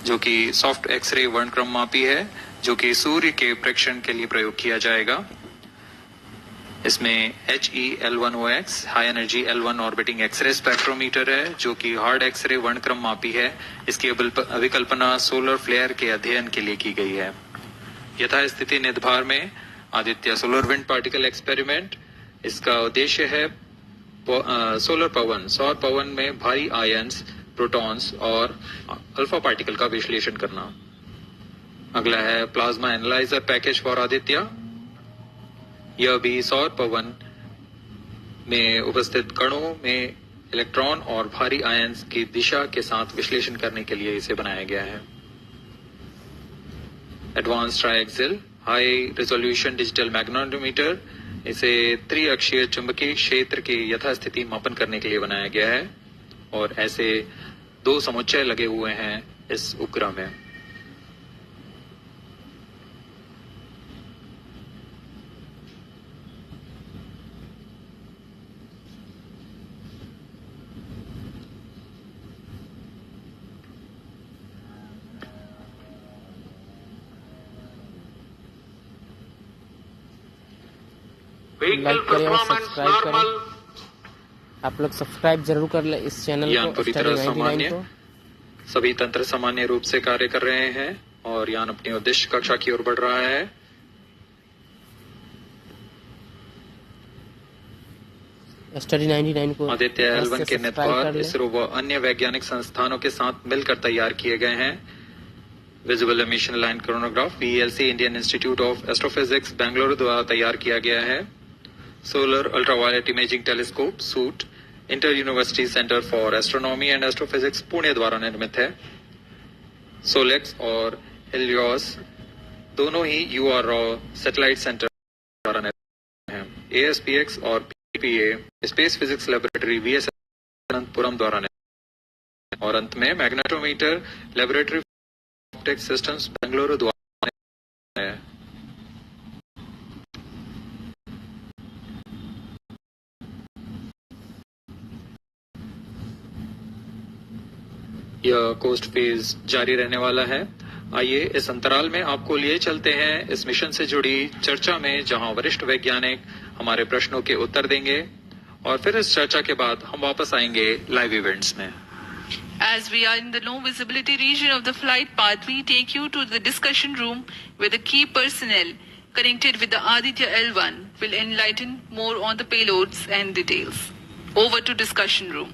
जो कि सॉफ्ट एक्सरे वर्णक्रम मापी है, जो कि सूर्य के प्रेक्षण के लिए प्रयोग किया जाएगा। इसमें HEL1OX high energy L1 orbiting X ray spectrometer है, जो कि हार्ड एक्सरे वर्णक्रम मापी है। इसकी अभिकल्पना सोलर फ्लेयर के अध्ययन के लिए की गई है। यथास्थिति नितभार में Aditya solar wind particle experiment, इसका उद्देश्य है सोलर पवन, सौर पवन में भारी आयंस, प्रोटॉन्स और अल्फा पार्टिकल का विश्लेषण करना। अगला है plasma analyser package for Aditya. यह भी सौर पवन में उपस्थित कणों में इलेक्ट्रॉन और भारी आयंस की दिशा के साथ विश्लेषण करने के लिए इसे बनाया गया है। Advance triaxial high resolution digital magnetometer, इसे त्रिअक्षीय चुंबकीय क्षेत्र की यथास्थिति मापन करने के लिए बनाया गया है और ऐसे 2 समुच्चय लगे हुए हैं इस उपग्रह में। लाइक करें और सब्सक्राइब करें। आप लोग सब्सक्राइब जरूर कर ले इस चैनल को, पूरी तरह सामान्य, सभी तंत्र सामान्य रूप से कार्य कर रहे हैं और यान अपनी उद्देश्य कक्षा की ओर बढ़ रहा है। Study99 को आदित्य L1 के नेटवर्क इसरो व अन्य वैज्ञानिक संस्थानों के साथ मिलकर तैयार किए गए हैं। Visual emission line coronagraph VELC Indian institute of astrophysics Bengaluru द्वारा तैयार किया गया है। Solar ultraviolet imaging telescope suit inter university centre for astronomy and astrophysics Pune द्वारा निर्मित है। सोलेक्स और हेलियोस दोनों ही URO सैटेलाइट सेंटर द्वारा निर्मित हैं। ASPX और PPA space physics laboratory VS Anantapuram द्वारा निर्मित। और अंत में magnetometer laboratory optics systems Bengaluru द्वारा है। यह कोस्ट फेज जारी रहने वाला है। आइए इस अंतराल में आपको लिए चलते हैं इस मिशन से जुड़ी चर्चा में, जहां वरिष्ठ वैज्ञानिक हमारे प्रश्नों के उत्तर देंगे और फिर इस चर्चा के बाद हम वापस आएंगे लाइव इवेंट्स में। As we are in the low visibility region of the flight path, we take you to the discussion room where the key personnel connected with the Aditya L1 will enlighten more on the payloads and details. Over to discussion room.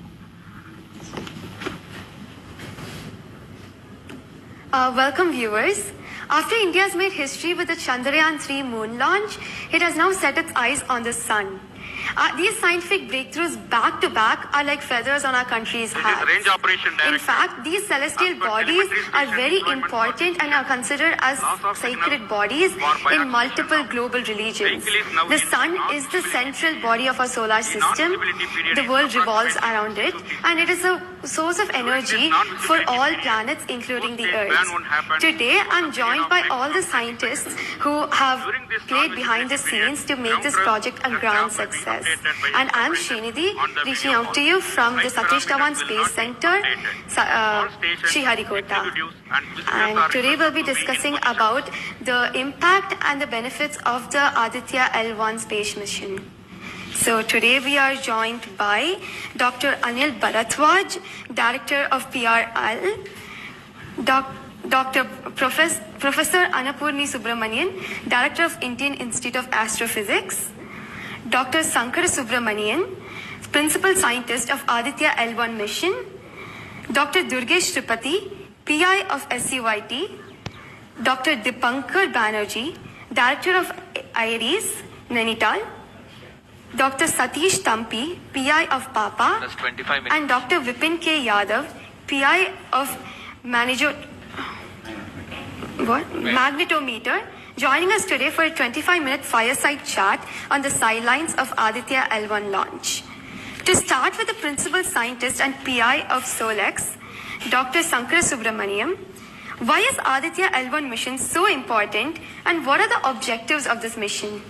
Welcome viewers. After India has made history with the Chandrayaan-3 moon launch, it has now set its eyes on the sun. These scientific breakthroughs back to back are like feathers on our country's hat. In fact, these celestial bodies are very important and are considered as sacred bodies in multiple global religions. The sun is the central body of our solar system. The world revolves around it, and it is a source of energy for all planets, including the Earth. Today, I'm joined by all the scientists who have played behind the scenes to make this project a grand success. And I'm Srinidhi, reaching out to you from the Satish Dhawan Space Center, Sriharikota. And today we'll be discussing about the impact and the benefits of the Aditya L1 space mission. So today we are joined by Dr. Anil Bharadwaj, Director of PRL, Professor Annapurni Subramanian, Director of Indian Institute of Astrophysics, Dr. Sankara Subramanian, Principal Scientist of Aditya L1 mission, Dr. Durgesh Tripati, PI of SUIT, Dr. Dipankar Banerjee, Director of IRIS, Nainital, Dr. Satish Tampi, PI of PAPA, and Dr. Vipin K. Yadav, PI of Magnetometer, joining us today for a 25-minute fireside chat on the sidelines of Aditya L1 launch. To start with the principal scientist and PI of SOLEX, Dr. Sankara Subramaniam, why is Aditya L1 mission so important and what are the objectives of this mission?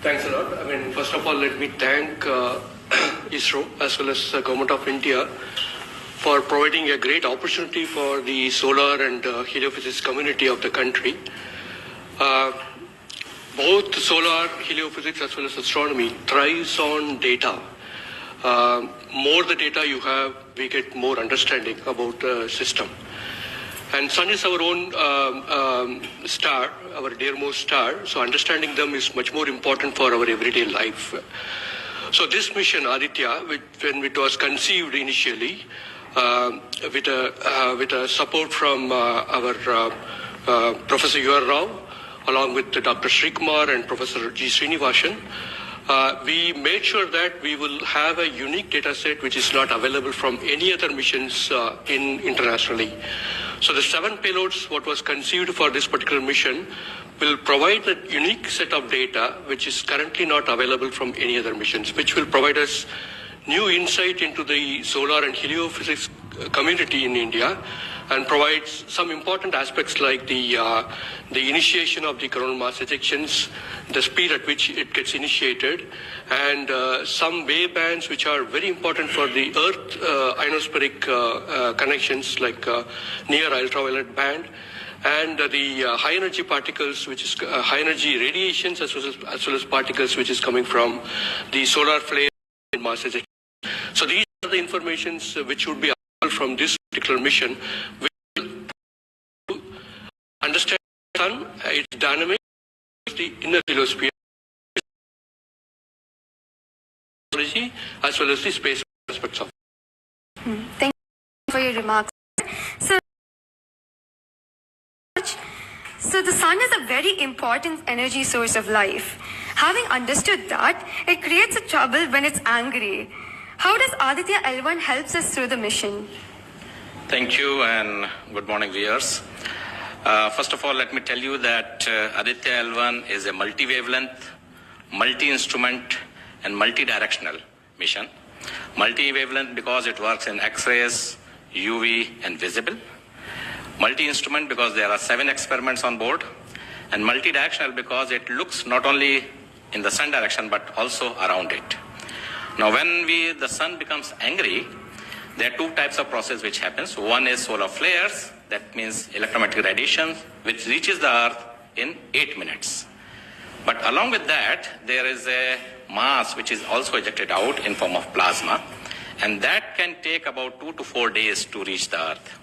Thanks a lot. First of all, let me thank ISRO as well as the Government of India for providing a great opportunity for the solar and heliophysics community of the country. Both solar, heliophysics as well as astronomy thrives on data. More the data you have, we get more understanding about the system. And sun is our own star, our dearmost star, so understanding them is much more important for our everyday life. So this mission, Aditya, when it was conceived initially, with a support from our Professor U.R. Rao, along with Dr. Srikumar and Professor G. Srinivasan, we made sure that we will have a unique data set which is not available from any other missions internationally. So the 7 payloads, what was conceived for this particular mission, will provide a unique set of data which is currently not available from any other missions, which will provide us new insight into the solar and heliophysics community in India, and provides some important aspects like the initiation of the coronal mass ejections, the speed at which it gets initiated, and some wave bands which are very important for the Earth ionospheric connections like near ultraviolet band, and the high energy particles, which is high energy radiations as well as particles which is coming from the solar flare and mass ejection. So these are the informations which would be available from this particular mission. We will understand the sun, its dynamics, the inner heliosphere, as well as the space aspects of it. Thank you for your remarks. So the sun is a very important energy source of life. Having understood that, it creates a trouble when it's angry. How does Aditya L1 helps us through the mission? Thank you and good morning, viewers. First of all, let me tell you that Aditya L1 is a multi-wavelength, multi-instrument and multi-directional mission. Multi-wavelength because it works in X-rays, UV and visible. Multi-instrument because there are 7 experiments on board. And multi-directional because it looks not only in the sun direction but also around it. Now when the sun becomes angry, There are two types of process which happens. One is solar flares, that means electromagnetic radiation, which reaches the Earth in 8 minutes. But along with that, there is a mass which is also ejected out in form of plasma, and that can take about 2 to 4 days to reach the Earth.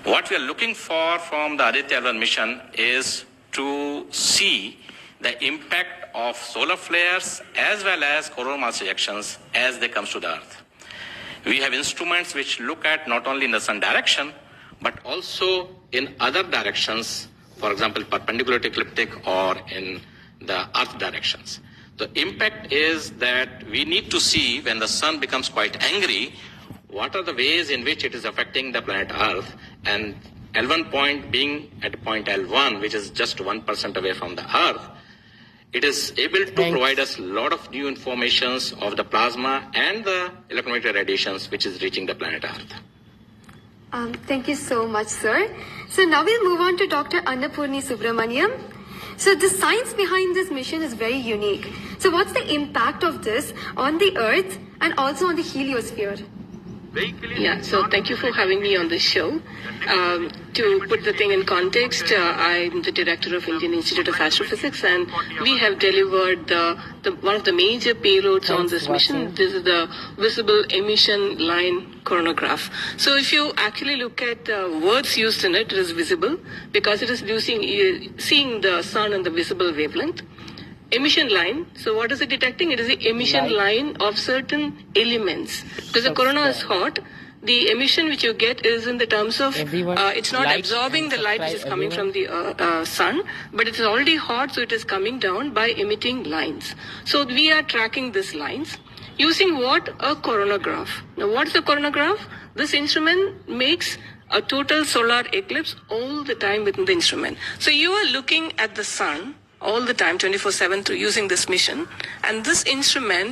What we are looking for from the Aditya L1 mission is to see the impact of solar flares as well as coronal mass ejections as they come to the Earth. We have instruments which look at not only in the sun direction, but also in other directions, for example, perpendicular to ecliptic or in the Earth directions. The impact is that we need to see when the sun becomes quite angry, what are the ways in which it is affecting the planet Earth, and L1 point being at point L1, which is just 1% away from the Earth, it is able to provide us a lot of new informations of the plasma and the electromagnetic radiations which is reaching the planet Earth. Thank you so much, sir. So now we'll move on to Dr. Annapurni Subramaniam. So the science behind this mission is very unique. So what's the impact of this on the Earth and also on the heliosphere? Yeah, so thank you for having me on this show. To put the thing in context, I'm the director of Indian Institute of Astrophysics, and we have delivered one of the major payloads on this mission. This is the visible emission line coronagraph. So if you actually look at the words used in it, it is visible because it is seeing the sun and the visible wavelength. Emission line. So what is it detecting? It is the emission line of certain elements. Because the corona is hot, the emission which you get is in the terms of, it's not absorbing the light which is coming from the sun, but it is already hot, so it is coming down by emitting lines. So we are tracking these lines using what? A coronagraph. Now what is a coronagraph? This instrument makes a total solar eclipse all the time within the instrument. So you are looking at the sun all the time, 24/7, through using this mission, and this instrument